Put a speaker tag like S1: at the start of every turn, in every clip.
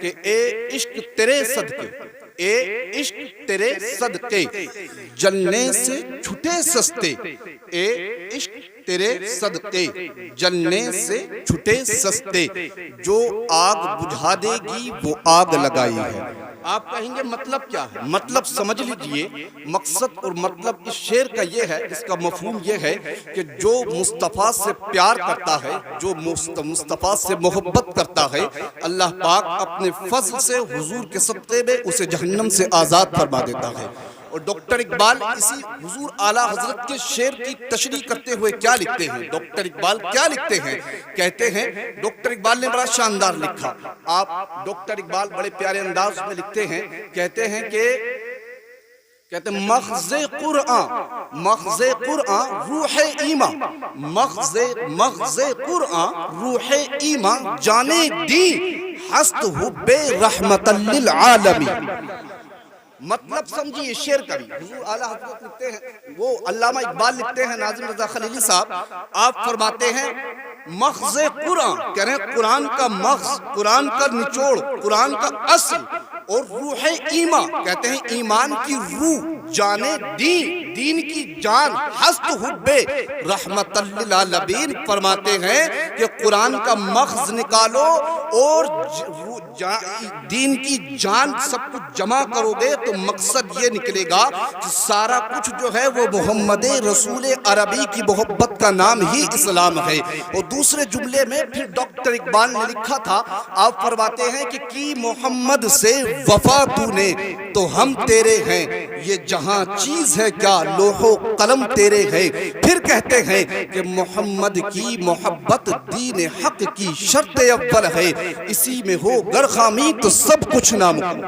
S1: کہ اے عشق تیرے صدقے، اے عشق تیرے صدقے جلنے سے چھٹے سستے، اے عشق تیرے صدقے جلنے سے چھٹے سستے، جو آگ بجھا دے گی وہ آگ لگائی ہے۔ آپ کہیں گے مطلب کیا ہے؟ مطلب سمجھ لیجئے، مقصد اور مطلب اس شعر کا یہ ہے، اس کا مفہوم یہ ہے کہ جو مصطفیٰ سے پیار کرتا ہے، جو مصطفیٰ سے محبت کرتا ہے، اللہ پاک اپنے فضل سے حضور کے صدقے میں اسے جہنم سے آزاد فرما دیتا ہے۔ اور ڈاکٹر اقبال اسی حضور اعلیٰ حضرت کے شعر کی تشریح کرتے ہوئے کیا لکھتے ہیں؟ ڈاکٹر اقبال کیا لکھتے ہیں؟ کہتے ہیں، ڈاکٹر اقبال نے بڑا شاندار لکھا، آپ ڈاکٹر اقبال بڑے پیارے انداز میں لکھتے ہیں، کہتے ہیں کہ مغز قرآن روح ایمان، مغز قرآن روح ایمان جانے دی ہست حب رحمت للعالمین۔ مطلب سمجھیے شعر کا بھی، حضور اعلیٰ حضرت لکھتے ہیں، وہ علامہ اقبال لکھتے ہیں، ناظم رضا خلیلی صاحب، آپ فرماتے ہیں مغز قرآن، کہہ رہے ہیں قرآن کا مغز، قرآن کا نچوڑ، قرآن کا اصل، اور روح ایمان، کہتے ہیں ایمان کی روح، جانے دین کی جان، ہست حب رحمت للعالمین، فرماتے ہیں کہ قرآن کا مغز نکالو اور دین کی جان سب کچھ جمع کرو گے تو مقصد یہ نکلے گا کہ سارا کچھ جو ہے وہ محمد رسول عربی کی محبت کا نام ہی اسلام ہے۔ اور دوسرے جملے میں پھر ڈاکٹر اقبال نے لکھا تھا، آپ فرماتے ہیں کہ کی محمد سے وفا تو نے تو ہم تیرے ہیں، یہ جہاں چیز ہے کیا لوح و قلم تیرے ہے۔ پھر کہتے ہیں کہ محمد کی محبت دین حق کی شرط اول ہے، اسی میں ہو گر خامی تو سب کچھ نامکمل،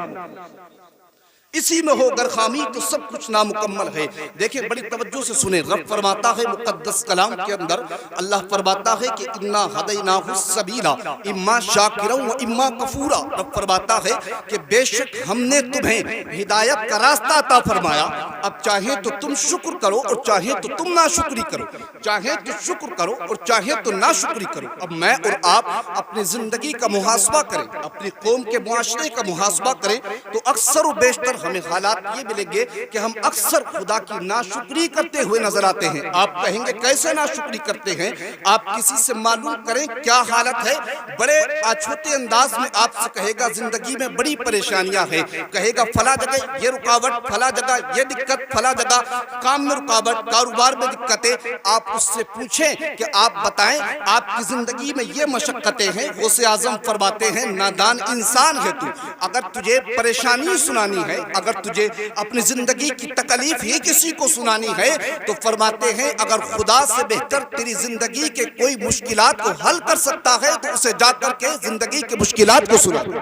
S1: اسی میں ہو گر خامی تو سب کچھ نامکمل ہے۔ دیکھیں بڑی توجہ سے سنیں، رب فرماتا ہے مقدس کلام کے اندر، اللہ فرماتا ہے کہ انا ہدیناہ السبیل اما شاکرا و اما کفورا۔ رب فرماتا ہے کہ بے شک ہم نے تمہیں ہدایت کا راستہ عطا فرمایا، اب چاہے تو تم شکر کرو اور چاہے تو تم ناشکری کرو، چاہے تو شکر کرو اور چاہے تو ناشکری کرو۔ اب میں اور آپ اپنی زندگی کا محاسبہ کریں، اپنی قوم کے معاشرے کا محاسبہ کریں تو اکثر و بیشتر ہمیں حالات یہ ملیں گے کہ ہم اکثر خدا کی ناشکری کرتے ہوئے نظر آتے ہیں۔ آپ کہیں گے کیسے ناشکری کرتے ہیں؟ آپ کسی سے معلوم کریں کیا حالت ہے، بڑے چھوٹے انداز میں آپ سے کہے گا زندگی میں بڑی پریشانیاں ہیں، کہے گا فلاں جگہ یہ رکاوٹ، فلاں جگہ یہ دقت، فلاں جگہ کام میں رکاوٹ، کاروبار میں دقتیں۔ آپ اس سے پوچھیں کہ آپ بتائیں آپ کی زندگی میں یہ مشقتیں ہیں، غوث اعظم فرماتے ہیں نادان انسان ہے تو، اگر تجھے پریشانی سنانی ہے، اگر تجھے اپنی زندگی کی تکلیف ہی کسی کو سنانی ہے تو فرماتے ہیں اگر خدا سے بہتر تیری زندگی کے کوئی مشکلات کو حل کر سکتا ہے تو اسے جا کر کے زندگی کے مشکلات کو سنا دے،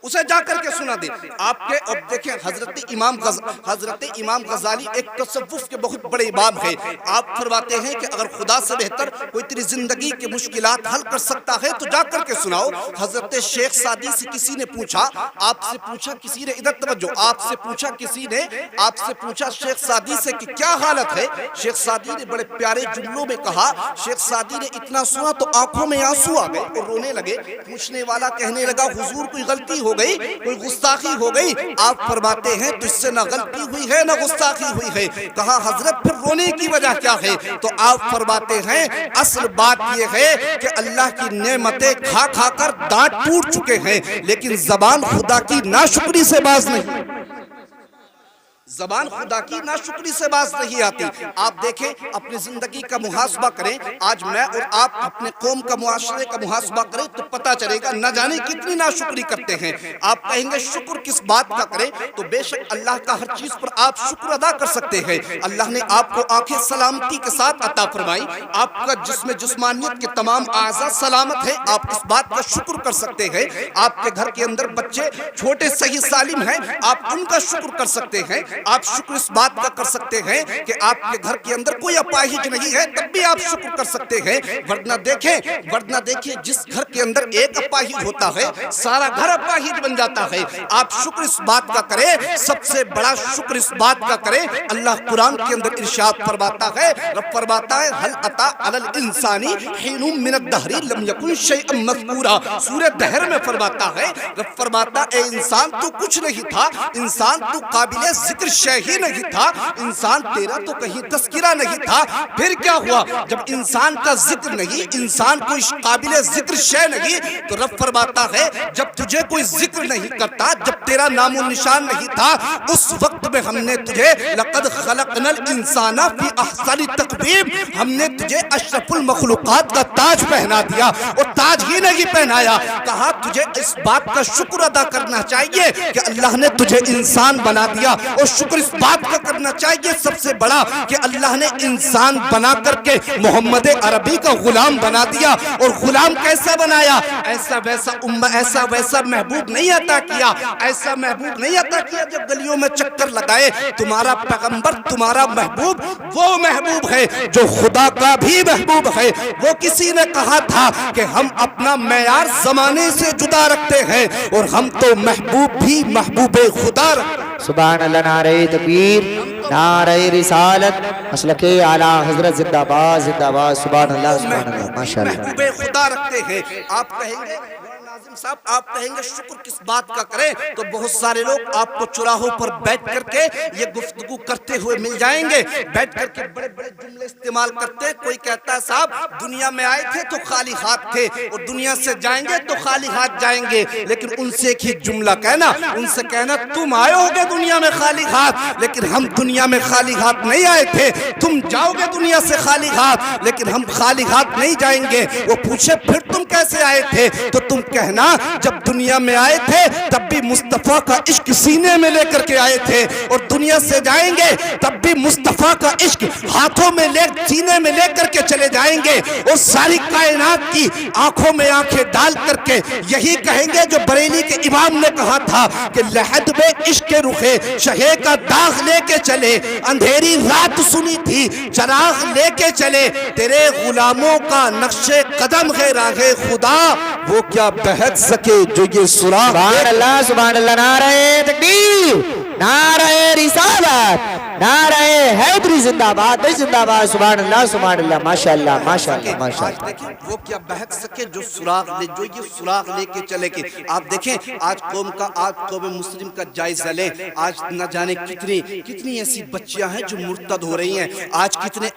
S1: اسے جا کر کے سنا دے۔ آپ کے اب دیکھیں حضرت امام غزالی ایک تصوف کے بہت بڑے امام ہیں، آپ فرماتے ہیں کہ اگر خدا سے بہتر کوئی تیری زندگی کے مشکلات حل کر سکتا ہے تو جا کر کے سناؤ۔ حضرت شیخ سعدی سے کسی نے پوچھا، آپ سے پوچھا کسی نے، ادھر توجہ، آپ سے پوچھا کسی نے، آپ سے پوچھا شیخ سعدی سے کہ کیا حالت ہے؟ شیخ سعدی نے بڑے پیارے جملوں میں کہا، شیخ سعدی نے اتنا سنا تو آنکھوں میں آنسو آ گئے اور رونے لگے۔ پوچھنے والا کہنے لگا حضور کوئی غلطی ہو گئی، کوئی گستاخی ہو گئی؟ آپ فرماتے ہیں تجھ سے نہ غلطی ہوئی ہے نہ گستاخی ہوئی ہے۔ کہا حضرت پھر رونے کی وجہ کیا ہے؟ تو آپ فرماتے ہیں اصل بات یہ ہے کہ اللہ کی نعمتیں کھا کھا کر دانت ٹوٹ چکے ہیں لیکن زبان خدا کی ناشکری سے باز نہیں، زبان خدا کی ناشکری سے باز نہیں آتی۔ آپ دیکھیں اپنی زندگی کا محاسبہ کریں، آج میں اور آپ اپنے قوم کا معاشرے کا محاسبہ کریں تو پتہ چلے گا نہ جانے کتنی ناشکری کرتے ہیں۔ آپ کہیں گے شکر کس بات کا کریں؟ تو بے شک اللہ کا ہر چیز پر آپ شکر ادا کر سکتے ہیں۔ اللہ نے آپ کو آنکھیں سلامتی کے ساتھ عطا فرمائی، آپ کا جسمانیت کے تمام اعضاء سلامت ہیں، آپ اس بات کا شکر کر سکتے ہیں۔ آپ کے گھر کے اندر بچے چھوٹے صحیح سالم ہیں، آپ ان کا شکر کر سکتے ہیں۔ آپ شکر اس بات کا کر سکتے ہیں کہ آپ کے گھر کے اندر کوئی اپاہج نہیں ہے، تب بھی آپ شکر کر سکتے ہیں۔ ورنہ دیکھیں جس گھر کے اندر ایک اپاہج ہوتا ہے سارا گھر اپاہج بن جاتا ہے۔ آپ شکر اس بات کا کریں، سب سے بڑا شکر اس بات کا کریں۔ اللہ قرآن کے اندر ارشاد فرماتا ہے، رب فرماتا ہے هل اتى على الانسان حين من الدهر لم يكن شيئا مذكورا۔ سورہ دہر میں فرماتا ہے، رب فرماتا اے انسان تو کچھ نہیں تھا، انسان تو قابل ذکر شے ہی نہیں تھا، انسان تیرا تو کہیں تذکرہ نہیں تھا۔ پھر کیا ہوا؟ جب انسان کا ذکر نہیں، انسان کوئی قابل ذکر شے نہیں، تو رب فرماتا ہے جب تجھے کوئی ذکر نہیں کرتا، جب تیرا نام و نشان نہیں تھا، اس وقت میں ہم نے تجھے لقد خلقنا الانسان فی احسن تقویم، ہم نے تجھے اشرف المخلوقات کا تاج پہنا دیا، اور تاج ہی نہیں پہنایا، کہا تجھے اس بات کا شکر ادا کرنا چاہیے کہ اللہ نے تجھے انسان بنا دیا، اور شکر اس بات کا کرنا چاہیے سب سے بڑا کہ اللہ نے انسان بنا کر کے محمد عربی کا غلام بنا دیا۔ اور غلام کیسا بنایا؟ ایسا ویسا محبوب نہیں عطا کیا، ایسا محبوب نہیں عطا کیا جب گلیوں میں چکر لگائے۔ تمہارا پیغمبر، تمہارا محبوب وہ محبوب ہے جو خدا کا بھی محبوب ہے۔ وہ کسی نے کہا تھا کہ ہم اپنا معیار زمانے سے جدا رکھتے ہیں، اور ہم تو محبوب بھی محبوب خدا رکھتے ہیں۔
S2: سبحان اللہ، نعرہ تکبیر، نعرہ رسالت، مسلک اعلیٰ حضرت زندہ باد زندہ باد، سبحان اللہ سبحان اللہ، ماشاءاللہ۔
S1: محبوب خدا رکھتے ہیں۔ آپ کہیں گے ناظم صاحب، آپ کہیں گے شکر کس بات کا کریں، تو بہت سارے لوگ آپ کو چراہوں پر بیٹھ کر کے یہ گفتگو کرتے ہوئے مل جائیں گے، بیٹھ کر کے بڑے بڑے جملے استعمال کرتے ہیں۔ کوئی کہتا ہے صاحب دنیا میں آئے تھے تو خالی ہاتھ تھے، اور دنیا سے جائیں گے تو خالی ہاتھ جائیں گے، لیکن ان سے ایک ہی جملہ کہنا، ان سے کہنا تم آئے ہوگے دنیا میں خالی ہاتھ، لیکن ہم دنیا میں خالی ہاتھ نہیں آئے تھے۔ تم جاؤ گے دنیا سے خالی ہاتھ، لیکن ہم خالی ہاتھ نہیں جائیں گے۔ وہ پوچھے پھر تم کیسے آئے تھے، تو تم کہنا جب دنیا میں آئے تھے تب بھی مصطفیٰ کا عشق سینے میں لے کر کے آئے تھے، اور دنیا سے جائیں گے تب بھی مصطفیٰ کا عشق ہاتھوں میں سینے میں لے کر کے چلے جائیں گے، اور ساری کائنات کی آنکھوں میں آنکھیں ڈال کر کے یہی کہیں گے جو بریلی کے امام نے کہا تھا کہ لحد میں عشق کے رخے شہے کا داغ لے کے چلے، اندھیری رات سنی تھی چراغ لے کے چلے، تیرے غلاموں کا نقش قدم ہے راہ خدا، وہ کیا بہت سکے جو یہ سراغ۔
S2: سبحان اللہ سبحان اللہ، نعرہ تکبیر، نعرہ رسالت، نعرہ حیدری زندہ باد زندہ باد، سبحان اللہ سبحان اللہ، ماشاءاللہ ماشاءاللہ ماشاءاللہ۔
S1: دیکھیں وہ کیا بہت سکے جو سراغ لے، جو یہ سراغ لے کے چلے گی۔ آپ دیکھیں آج قوم مسلم کا جائزہ لیں، آج نہ جانے کتنی ایسی بچیاں ہیں جو مرتد ہو رہی ہیں، آج کتنے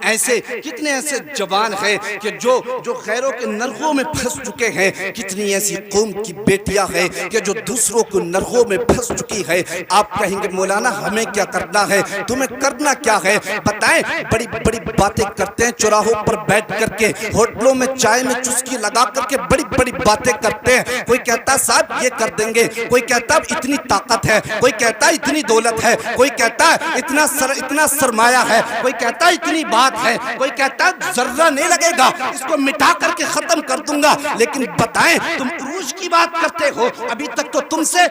S1: ایسے جوان ہیں کہ جو غیروں کے نرغوں میں پھنس چکے ہیں، کتنی ایسی قوم کی بیٹیاں ہیں کہ جو دوسروں کو نرغوں میں پھنس چکی ہے۔ آپ کہیں گے مولانا ہمیں کیا کرنا ہے، تمہیں کرنا کیا ہے بتائیں؟ بڑی بڑی باتیں کرتے ہیں چوراہوں پر بیٹھ کر کے، ہوٹلوں میں چائے میں چسکی لگا کر کے بڑی بڑی باتیں کرتے ہیں۔ کوئی کہتا ہے صاحب یہ کر دیں گے، کوئی کہتا ہے اتنی طاقت ہے، کوئی کہتا ہے اتنی دولت ہے، کوئی کہتا ہے اتنا سرمایہ ہے، کوئی کہتا ہے اتنی بات ہے، کوئی کہتا ہے ذرہ نہیں لگے گا، اس کو مٹا کر کے ختم کر دوں گا۔ لیکن بتائیں تم عروج کی بات کرتے ہو، ابھی تک تو تم سے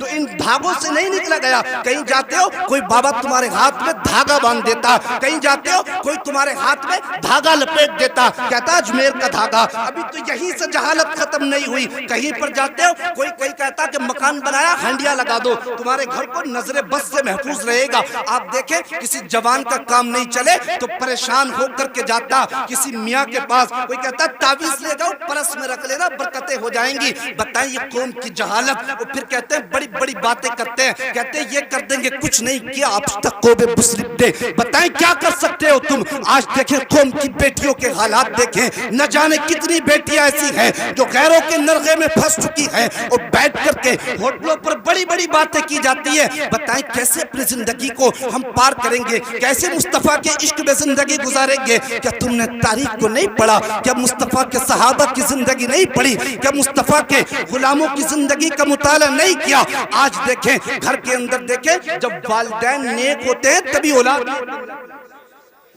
S1: ان دھاگوں سے نہیں نکلا گیا۔ کہیں جاتے ہو کوئی بابا تمہارے ہاتھ میں دھاگا باندھ دیتا، کہیں جاتے ہو کوئی تمہارے ہاتھ میں دھاگا لپیٹ دیتا، کہتا اجمیر کا دھاگا، ابھی تو یہیں سے جہالت ختم نہیں ہوئی۔ کہیں پر جاتے ہو کوئی کہتا کہ مکان بنایا ہنڈیا لگا دو، تمہارے گھر کو نظر بس سے محفوظ رہے گا۔ آپ دیکھیں کسی جوان کا کام نہیں چلے تو پریشان ہو کر کے جاتا کسی میاں کے پاس، کوئی کہتا تعویذ لے جاؤ پرس میں رکھ لینا برکتیں ہو جائیں گی۔ بتائیں یہ قوم کی جہالت، اور پھر کہتے ہیں بڑی بڑی باتیں کرتے ہیں، کہتے ہیں یہ کر دیں گے، کچھ نہیں کیا اب تک قوم مسلم نے۔ بتائیں کیا کر سکتے ہو تم؟ آج دیکھیں قوم کی بیٹیوں کے حالات دیکھیں، نہ جانے کتنی بیٹیاں ایسی ہیں جو غیروں کے نرغے میں پھنس چکی ہیں، اور بیٹھ کر کے ہوٹلوں پر بڑی بڑی باتیں کی جاتی ہے۔ بتائیں کیسے اپنی زندگی کو ہم پار کریں گے، کیسے مصطفیٰ کے عشق میں زندگی گزاریں گے؟ کیا تم نے تاریخ کو نہیں پڑھا؟ کیا مصطفیٰ کے صحابہ کی زندگی نہیں پڑھی؟ کیا مصطفیٰ کے غلاموں کی زندگی کا مطالعہ نہیں کیا؟ آج دیکھیں گھر کے اندر دیکھیں جب والدین نیک ہوتے ہیں تبھی اولاد،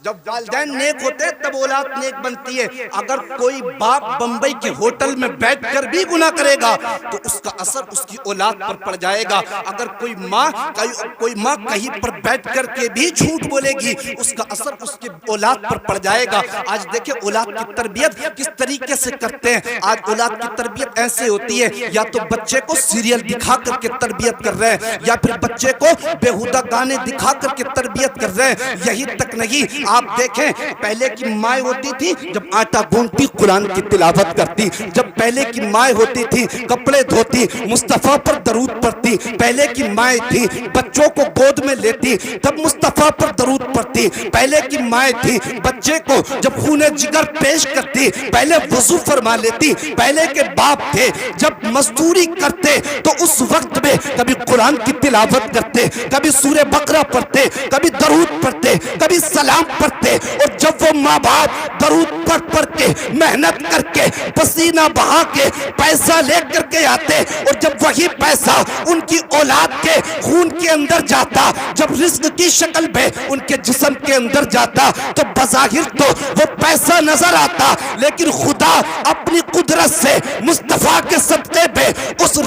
S1: جب والدین نیک ہوتے تب اولاد نیک بنتی ہے. اگر کوئی باپ بمبئی کے ہوٹل میں بیٹھ کر بھی گناہ کرے گا تو اس کا اثر اس کی اولاد پر پڑ جائے گا. اگر کوئی ماں کہیں پر بیٹھ کر کے بھی جھوٹ بولے گی اس کا اثر اس کی اولاد پر پڑ جائے گا. آج دیکھیں اولاد کی تربیت کس طریقے سے کرتے ہیں. آج اولاد کی تربیت ایسے ہوتی ہے یا تو بچے کو سیریل دکھا کر کے تربیت کر رہے ہیں یا پھر بچے کو بیہودہ گانے دکھا کر کے تربیت کر رہے ہیں. یہی تک نہیں, آپ دیکھیں پہلے کی مائیں ہوتی تھی جب آٹا گونتی قرآن کی تلاوت کرتی, جب پہلے کی مائیں ہوتی تھی کپڑے دھوتی مصطفیٰ پر درود پڑھتی, پہلے کی مائیں تھی بچوں کو گود میں لیتی تب مصطفیٰ پر درود پڑھتی, پہلے کی مائیں تھی بچے کو جب خون جگر پیش کرتی پہلے وضو فرما لیتی, پہلے کے باپ تھے جب مزدوری کرتے تو اس وقت میں کبھی قرآن کی تلاوت کرتے, کبھی سورہ بقرہ پڑھتے, کبھی درود پڑھتے, کبھی سلام پڑھتے. اور جب وہ ماں باپ درود پڑھ کے محنت کر کے پسینہ بہا کے پیسہ لے کر کے آتے اور جب وہی پیسہ ان کی اولاد کے خون کے اندر جاتا, جب رزق کی شکل میں ان کے جسم کے اندر جاتا تو بظاہر تو وہ پیسہ نظر آتا لیکن خدا اپنی قدرت سے مصطفیٰ کے صدقے پہ اس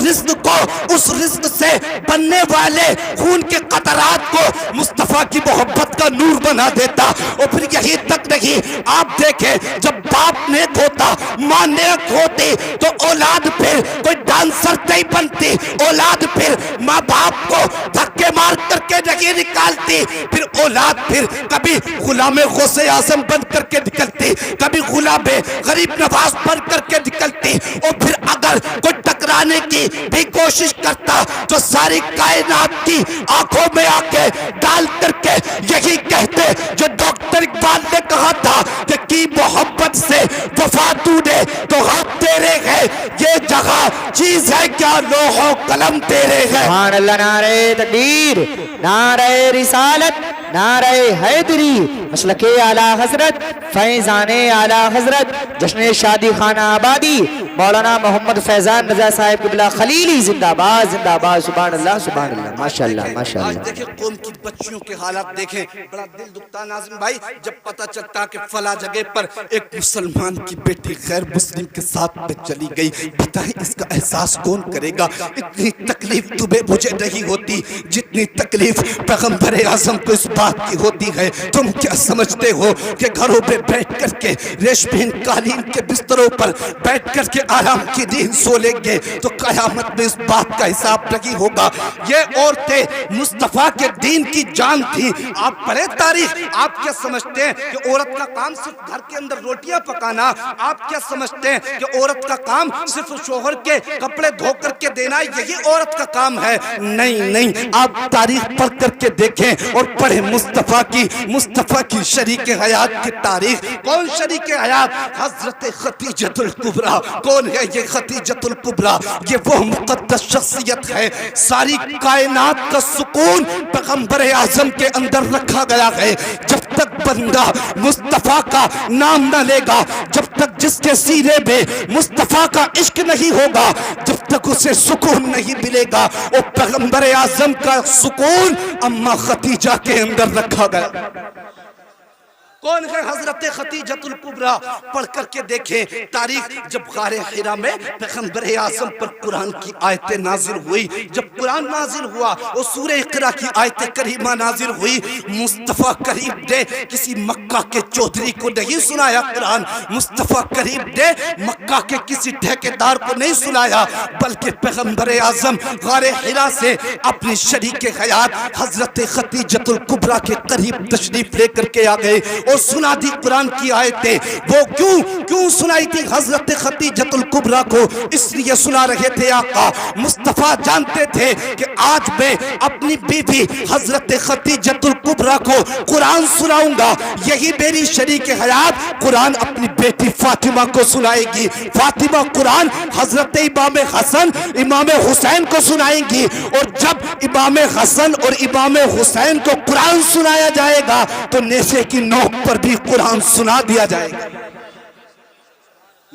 S1: رزق سے بننے والے خون کے قطرات کو مصطفیٰ کی محبت کا نور بنا دیتا. اور پھر یہی تک نہیں, آپ دیکھیں جب باپ نیک ہوتا ماں نیک ہوتی تو اولاد پھر کوئی ڈانسر نہیں بنتی, اولاد پھر ماں باپ کو دھکے مار کر کے نہیں نکالتی, پھر اولاد پھر کبھی غلام غوث اعظم بن کر کے نکلتی, کبھی غلام غریب نواز بن کر کے نکلتی. اور پھر اگر کوئی ٹکرانے کی بھی کوشش کرتا تو ساری کائنات کی آنکھوں میں آنکھیں ڈال کر کے یہی کہتے جو ڈاکٹر اقبال نے کہا تھا کہ کی محبت سے وفا تو نے تو ہاتھ تیرے ہے, یہ جگہ چیز ہے کیا لوح و قلم تیرے ہے.
S2: سبحان اللہ. نعرہ تکبیر, نعرہ رسالت, نعرہ حیدری, مسلک اعلیٰ حضرت, فیضان اعلیٰ حضرت, جشن شادی خانہ آبادی مولانا محمد فیضان رضا صاحب قبلہ خلیلی زندہ باد زندہ باد. سبحان اللہ سبحان اللہ, ماشاءاللہ ماشاءاللہ.
S1: آج دیکھیں قوم کی بچیوں کے حالات دیکھیں, بڑا دل دکھتا ناظم بھائی جب پتہ چلتا کہ فلاں جگہ پر ایک مسلمان کی بیٹی غیر مسلم کے ساتھ میں چلی گئی. بتائیں اس کا احساس کون کرے گا. اتنی تکلیف تمہیں مجھے نہیں ہوتی جتنی تکلیف پیغمبر اعظم کو اس بات کی ہوتی ہے. تم کیا سمجھتے ہو کہ گھروں پہ بیٹھ کر کے ریشمین قالین کے بستروں پر بیٹھ کر کے آرام کی نیند سو لیں گے تو قیامت میں اس بات کا حساب نہیں ہوگا. یہ عورتیں مصطفیٰ کے دین کی جان تھی. آپ پڑھیں تاریخ, آپ کیا سمجھتے ہیں کہ عورت کا کام صرف گھر کے اندر روٹیاں پکانا, آپ کیا سمجھتے ہیں کہ عورت کا کام صرف شوہر کے کپڑے دھو کر کے دینا یہی عورت کا کام ہے؟ نہیں نہیں, آپ تاریخ پڑھ کر کے دیکھیں اور پڑھیں مصطفیٰ کی شریک حیات کی تاریخ. کون شریک حیات؟ حضرت خدیجۃ الکبریٰ. کون ہے یہ خدیجۃ الکبریٰ؟ یہ وہ مقدس شخصیت ہے. ساری کائنات کا سکون پیغمبر اعظم کے اندر رکھا گیا ہے. جب تک بندہ مصطفیٰ کا نام نہ لے گا, جب تک جس کے سینے میں مصطفیٰ کا عشق نہیں ہوگا, جب تک اسے سکون نہیں ملے گا. اور پیغمبر اعظم کا سکون اماں خدیجہ کے اندر رکھا گیا. کون ہے حضرت خدیجۃ الکبریٰ؟ پڑھ کر کے دیکھیں تاریخ. جب غار حرا میں پیغمبر اعظم پر قرآن کی آیتیں نازل ہوئی, جب قرآن نازل ہوا اور سورہ اقرا کی آیت کریمہ نازل ہوئی, مصطفیٰ کریم نے کسی مکہ کے چودھری کو نہیں سنایا قرآن, مصطفیٰ کریم نے مکہ کے کسی ٹھیکیدار کو نہیں سنایا, بلکہ پیغمبر اعظم غار حرا سے اپنی شریک حیات حضرت خدیجۃ الکبریٰ کے قریب تشریف لے کر کے آ گئے اور سنا دی قرآن کی آیتیں. وہ کیوں سنائی تھی حضرت خدیجۃ الکبریٰ کو؟ اس لیے سنا رہے تھے آقا مصطفیٰ جانتے تھے کہ آج میں اپنی بیوی حضرت خدیجۃ الکبریٰ کو قرآن سناؤں گا, یہی میری شریک حیات قرآن اپنی بیٹی فاطمہ کو سنائے گی. فاطمہ قرآن حضرت امام حسن امام حسین کو سنائیں گی, اور جب امام حسن اور امام حسین کو قرآن سنایا جائے گا تو نیزے کی نوک پر بھی قرآن سنا دیا جائے گا.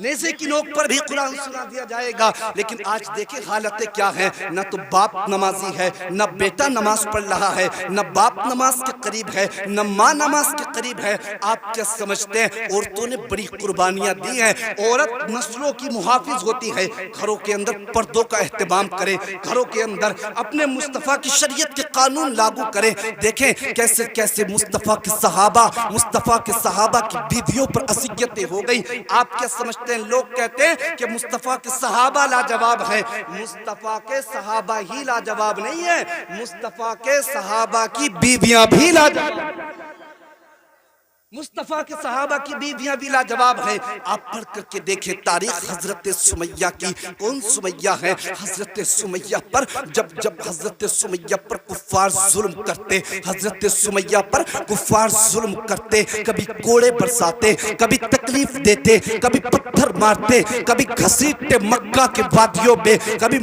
S1: نیزے کی نوک پر بھی قرآن سنا دیا جائے گا. لیکن آج دیکھیں حالتیں کیا ہیں. نہ تو باپ نمازی ہے، نہ بیٹا نماز پڑھ رہا ہے، نہ باپ نماز کے قریب ہے، نہ ماں نماز کے قریب ہے. آپ کیا سمجھتے ہیں؟ عورتوں نے بڑی قربانیاں دی ہیں. عورت نسلوں کی محافظ ہوتی ہے. گھروں کے اندر پردوں کا اہتمام کرے، گھروں کے اندر اپنے مصطفیٰ کی شریعت کے قانون لاگو کرے. دیکھیں کیسے کیسے مصطفیٰ کے صحابہ کی بیویوں پر اذیتیں ہو گئی. آپ کیا سمجھتے ہیں؟ لوگ کہتے ہیں کہ مصطفیٰ کے صحابہ لاجواب ہیں. مصطفیٰ کے صحابہ ہی لاجواب نہیں ہے، مصطفیٰ کے صحابہ کی بیویاں بھی لاجواب، مصطفیٰ کے صحابہ کی بیویاں بھی لاجواب ہیں. آپ پڑھ کر کے دیکھیں تاریخ حضرت سمیہ کی. کون سمیہ ہے؟ حضرت سمیہ پر جب حضرت سمیہ پر کفار ظلم کرتے، حضرت سمیہ پر کفار ظلم کرتے، کبھی کوڑے برساتے، کبھی تکلیف دیتے، کبھی پتھر مارتے، کبھی گھسیٹتے مکہ کے وادیوں میں، کبھی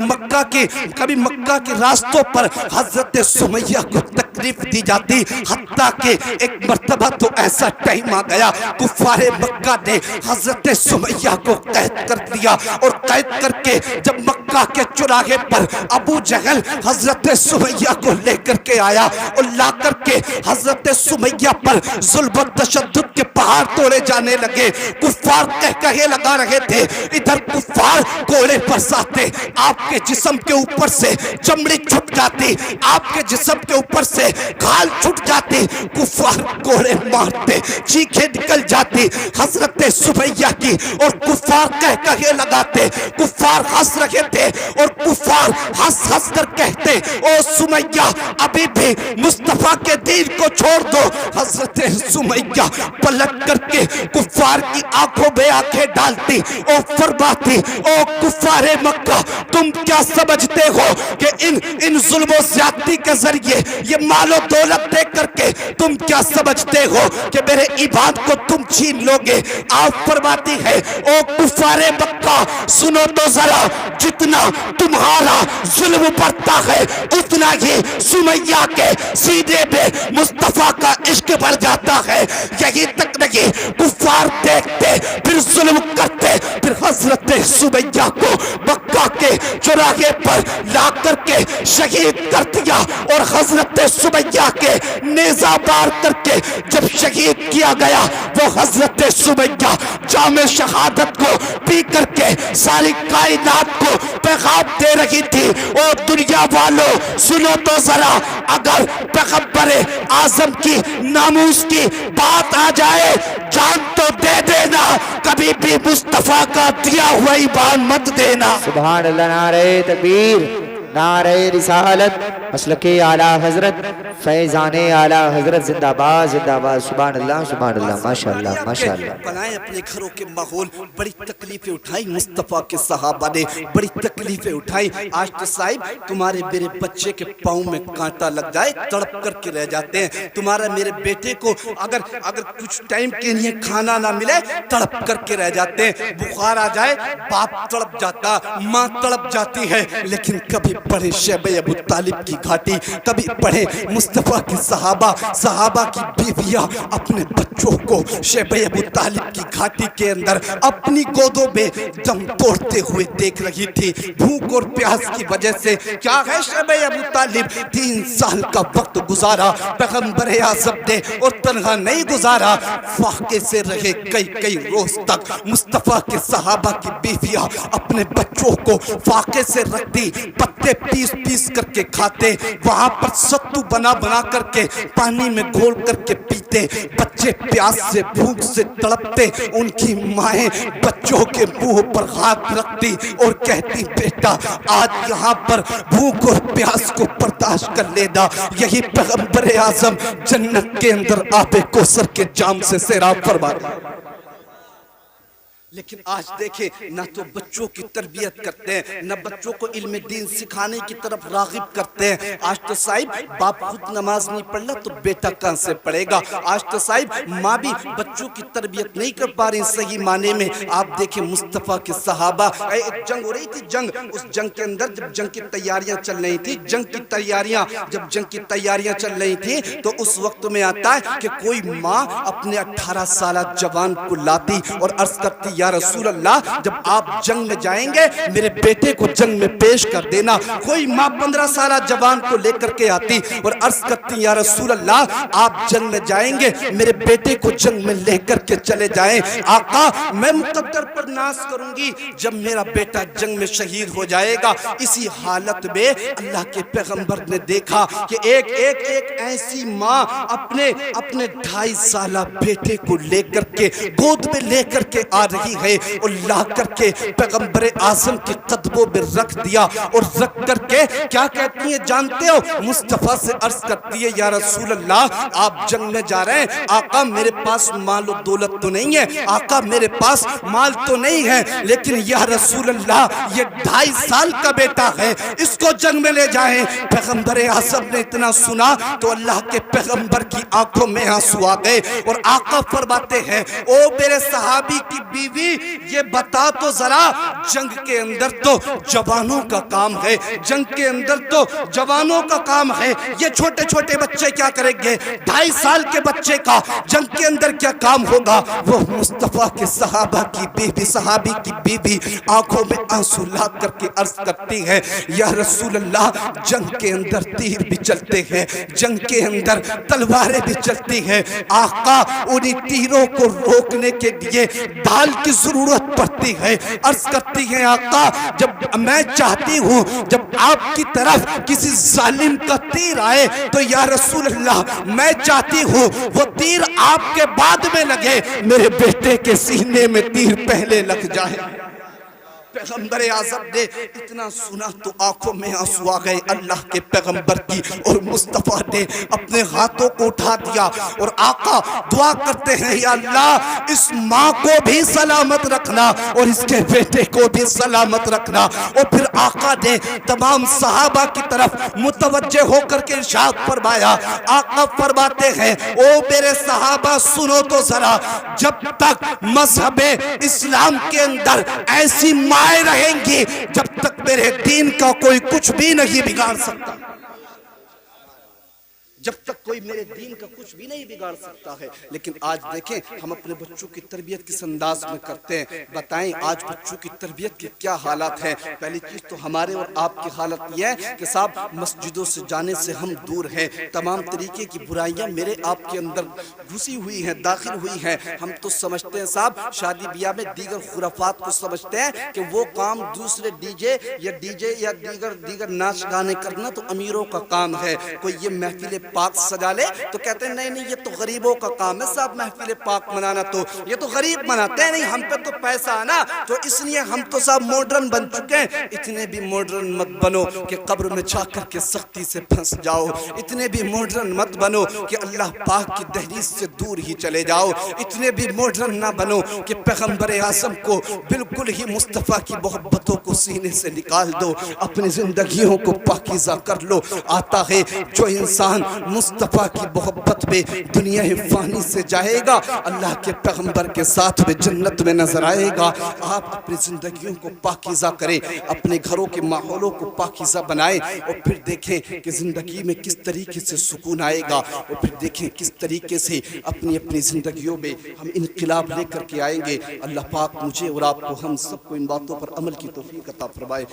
S1: مکہ کے راستوں پر حضرت سمیہ کو تکلیف دی جاتی. حتیٰ کہ ایک مرتبہ تو ایسا ٹائم آ گیا کفار مکہ نے حضرت سمیہ کو قید کر دیا، اور قید کر کے جب مکہ کے چوراہے پر ابو جہل حضرت سمیہ کو لے کر کے آیا، اور لا کر کے حضرت سمیہ پر ظلم و تشدد کے پہاڑ توڑے جانے لگے. کفار کہے لگا رہے تھے، ادھر کفار کوڑے برساتے، آپ کے جسم کے اوپر سے چمڑی چھٹ جاتی، آپ کے جسم کے اوپر سے کھال چھٹ جاتی، کفار کوڑے مارتے، چیخیں نکل جاتی حضرت سمیہ کی، اور کفار کہے لگاتے. کفار ہنس رہے تھے، اور کفار ہنس کر کہتے، او سمیہ ابھی بھی مصطفیٰ کے دین کو چھوڑ دو. حضرت سمیہ پلٹ کر کے کفار کی آنکھوں میں آنکھیں ڈالتی اور فرماتی، او کفار مکہ، تم کیا سمجھتے ہو کہ ان ظلم و زیادتی کے ذریعے یہ مال و دولت دے کر کے تم کیا سمجھتے ہو کہ میرے ایمان کو تم چھین لوگے؟ آپ فرماتی ہے، او کفار مکہ سنو تو ذرا، جتنا تمہارا ظلم بڑھتا ہے اتنا ہی سمیہ کے سینے میں مصطفیٰ کا عشق بڑھ جاتا ہے. یہی تک نہیں، کفار دیکھتے پھر ظلم کرتے، پھر حضرت سمیہ کو مکہ کے چوراہے پر لا کر کے شہید کر دیا، اور حضرت سمیہ کے نیزہ مار کر کے جب شہید کیا گیا، وہ حضرت سمیہ جام شہادت کو پی کر کے ساری کائنات کو پیغام دے رہی تھی. اور دنیا والوں سنو تو ذرا، اگر پیغمبر اعظم کی ناموس کی بات آ جائے، جان تو دے دینا، کبھی بھی مصطفیٰ کا دیا ہوا ایمان مت دینا.
S2: سبحان اللہ. نعرہ تکبیر، نعرہ رسالت، مسلک اعلیٰ حضرت، فیضان اعلیٰ حضرت زندہ باد زندہ باد. سبحان اللہ سبحان اللہ، ماشاءاللہ ماشاءاللہ.
S1: بنائیں اپنے گھروں کے ماحول. بڑی تکلیفیں اٹھائیں مصطفیٰ کے صحابہ نے، بڑی تکلیفیں اٹھائیں. آج تو صاحب تمہارے میرے بچے کے پاؤں میں کانٹا لگ جائے تڑپ کر کے رہ جاتے ہیں. تمہارا میرے بیٹے کو اگر کچھ ٹائم کے لیے کھانا نہ ملے تڑپ کر کے رہ جاتے ہیں. بخار آ جائے باپ تڑپ جاتا، ماں تڑپ جاتی ہے. لیکن کبھی پڑھے شیبہ ابو طالب کی گھاٹی، کبھی پڑھے مصطفیٰ کی صحابہ کی بیویاں اپنے بچوں کو شیبہ ابو طالب کی گھاٹی کے اندر اپنی گودوں میں دم توڑتے ہوئے دیکھ رہی تھی. بھوک اور پیاس کی وجہ سے. کیا ہے شیبہ ابو طالب؟ 3 سال کا وقت گزارا پیغمبر اعظم نے، اور تنہا نہیں گزارا، فاقے سے رہے کئی روز تک. مصطفیٰ کے صحابہ کی بیویاں اپنے بچوں کو فاقے سے رکھ دی، پتے پیس کر کے کھاتے، وہاں پر ستو بنا کر کے پانی میں گھول کر کے پیتے. بچے پیاس سے بھوک سے تڑپتے. ان کی مائیں بچوں کے منہ پر ہاتھ رکھتی اور کہتی، بیٹا آج یہاں پر بھوک اور پیاس کو برداشت کر لینا. یہی پیغمبر اعظم جنت کے اندر آب کوثر کے جام سے سیراب فرماتے. لیکن آج دیکھیں نہ تو بچوں کی تربیت کرتے ہیں، نہ بچوں کو علم دین سکھانے کی طرف راغب کرتے ہیں. آج تو صاحب باپ خود نماز نہیں پڑھ رہا تو بیٹا کہاں سے پڑھے گا. آج تو صاحب ماں بھی بچوں کی تربیت نہیں کر پا رہی صحیح معنی میں. آپ دیکھیں مصطفیٰ کے صحابہ، ایک جنگ ہو رہی تھی، اس جنگ کے اندر جب جنگ کی تیاریاں چل رہی تھی، جب جنگ کی تیاریاں چل رہی تھی تو اس وقت میں آتا ہے کہ کوئی ماں اپنے 18 سالہ جوان کو لاتی اور عرض کرتی، یا رسول اللہ جب آپ جنگ میں جائیں گے میرے بیٹے کو جنگ میں پیش کر دینا. کوئی ماں 15 سالہ جوان کو لے کر کے آتی اور عرض کرتی یا رسول اللہ آپ جنگ میں جائیں گے میرے بیٹے کو جنگ میں لے کر کے چلے جائیں. آقا میں مقدر پر ناز کروں گی جب میرا بیٹا جنگ میں شہید ہو جائے گا. اسی حالت میں اللہ کے پیغمبر نے دیکھا کہ ایک ایسی ماں اپنے 2.5 سالہ بیٹے کو لے کر کے گود میں لے کر کے آ رہی ہے اور لا کر کے پیغمبر اعظم کے قدموں میں رکھ دیا اور رکھ کر کے کیا کہتی ہیں جانتے ہو؟ مصطفیٰ سے عرض کرتی ہے یا رسول اللہ آپ جنگ میں جا رہے ہیں. آقا میرے پاس مال و دولت تو نہیں ہے, آقا میرے پاس مال تو نہیں ہے, لیکن یا رسول اللہ یہ 2.5 سال کا بیٹا ہے, اس کو جنگ میں لے جائیں. پیغمبر اعظم نے اتنا سنا تو اللہ کے پیغمبر کی آنکھوں میں آنسو آ گئے اور آقا فرماتے ہیں او میرے صحابی کی بیوی یہ بتا تو ذرا جنگ کے اندر تو جوانوں کا کام ہے, جنگ کے اندر تو جوانوں کا کام ہے, یہ چھوٹے چھوٹے بچے کیا کریں گے؟ 2.5 سال کے بچے کا جنگ کے اندر کیا کام ہوگا؟ وہ مصطفیٰ کے صحابہ کی بیوی صحابی کی بیوی آنکھوں میں آنسو لا کر کے عرض کرتی ہے یا رسول اللہ جنگ کے اندر تیر بھی چلتے ہیں, جنگ کے اندر تلواریں بھی چلتی ہیں, آقا انہی تیروں کو روکنے کے لیے ڈھال کی ضرورت پڑتی ہے. عرض کرتی ہیں آقا جب میں چاہتی ہوں جب آپ کی طرف کسی ظالم کا تیر آئے تو یا رسول اللہ میں چاہتی ہوں وہ تیر آپ کے بعد میں لگے, میرے بیٹے کے سینے میں تیر پہلے لگ جائے. پیغمبر اعظم نے اتنا سنا تو آنکھوں میں آنسو آ گئے اللہ کے پیغمبر کی, اور مصطفیٰ نے اپنے ہاتھوں کو اٹھا دیا اور آقا دعا کرتے ہیں یا اللہ اس ماں کو بھی سلامت رکھنا اور اس کے بیٹے کو بھی سلامت رکھنا. اور پھر آقا نے تمام صحابہ کی طرف متوجہ ہو کر کے ارشاد فرمایا, آقا فرماتے ہیں او میرے صحابہ سنو تو ذرا, جب تک مذہب اسلام کے اندر ایسی مائیں رہیں گی جب تک میرے دین کا کوئی کچھ بھی نہیں بگاڑ سکتا, جب تک کوئی میرے دین کا کچھ بھی نہیں بگاڑ سکتا ہے. لیکن آج دیکھیں ہم اپنے بچوں کی تربیت کس انداز میں کرتے ہیں. بتائیں آج بچوں کی تربیت کے کیا حالات ہیں. پہلی چیز تو ہمارے اور آپ کی حالت یہ ہے کہ صاحب مسجدوں سے جانے سے ہم دور ہیں, تمام طریقے کی برائیاں میرے آپ کے اندر گھسی ہوئی ہیں, داخل ہوئی ہیں. ہم تو سمجھتے ہیں صاحب شادی بیاہ میں دیگر خرافات کو سمجھتے ہیں کہ وہ کام دوسرے ڈی جے یا دیگر ناچ گانے کرنا تو امیروں کا کام ہے. کوئی یہ محفل پاک سجا لے تو کہتے ہیں نہیں یہ تو غریبوں کا کام ہے صاحب محفل پاک منانا, تو یہ تو غریب مناتے ہیں, نہیں ہم پہ تو پیسہ آنا, تو اس لیے ہم تو صاحب موڈرن بن چکے ہیں. اتنے بھی موڈرن مت بنو کہ قبر میں جا کر کے سختی سے پھنس جاؤ, اتنے بھی موڈرن مت بنو کہ اللہ پاک کی دہلیز سے دور ہی چلے جاؤ, اتنے بھی موڈرن نہ بنو کہ پیغمبر اعظم کو بالکل ہی مصطفیٰ کی محبتوں کو سینے سے نکال دو, اپنی زندگیوں کو پاکیزہ کر لو. آتا ہے جو انسان مصطفیٰ کی محبت میں دنیا فانی سے جائے گا اللہ کے پیغمبر کے ساتھ میں جنت میں نظر آئے گا. آپ اپنی زندگیوں کو پاکیزہ کریں, اپنے گھروں کے ماحولوں کو پاکیزہ بنائیں, اور پھر دیکھیں کہ زندگی میں کس طریقے سے سکون آئے گا, اور پھر دیکھیں کس طریقے سے اپنی زندگیوں میں ہم انقلاب لے کر کے آئیں گے. اللہ پاک مجھے اور آپ کو ہم سب کو ان باتوں پر عمل کی توفیق عطا فرمائے.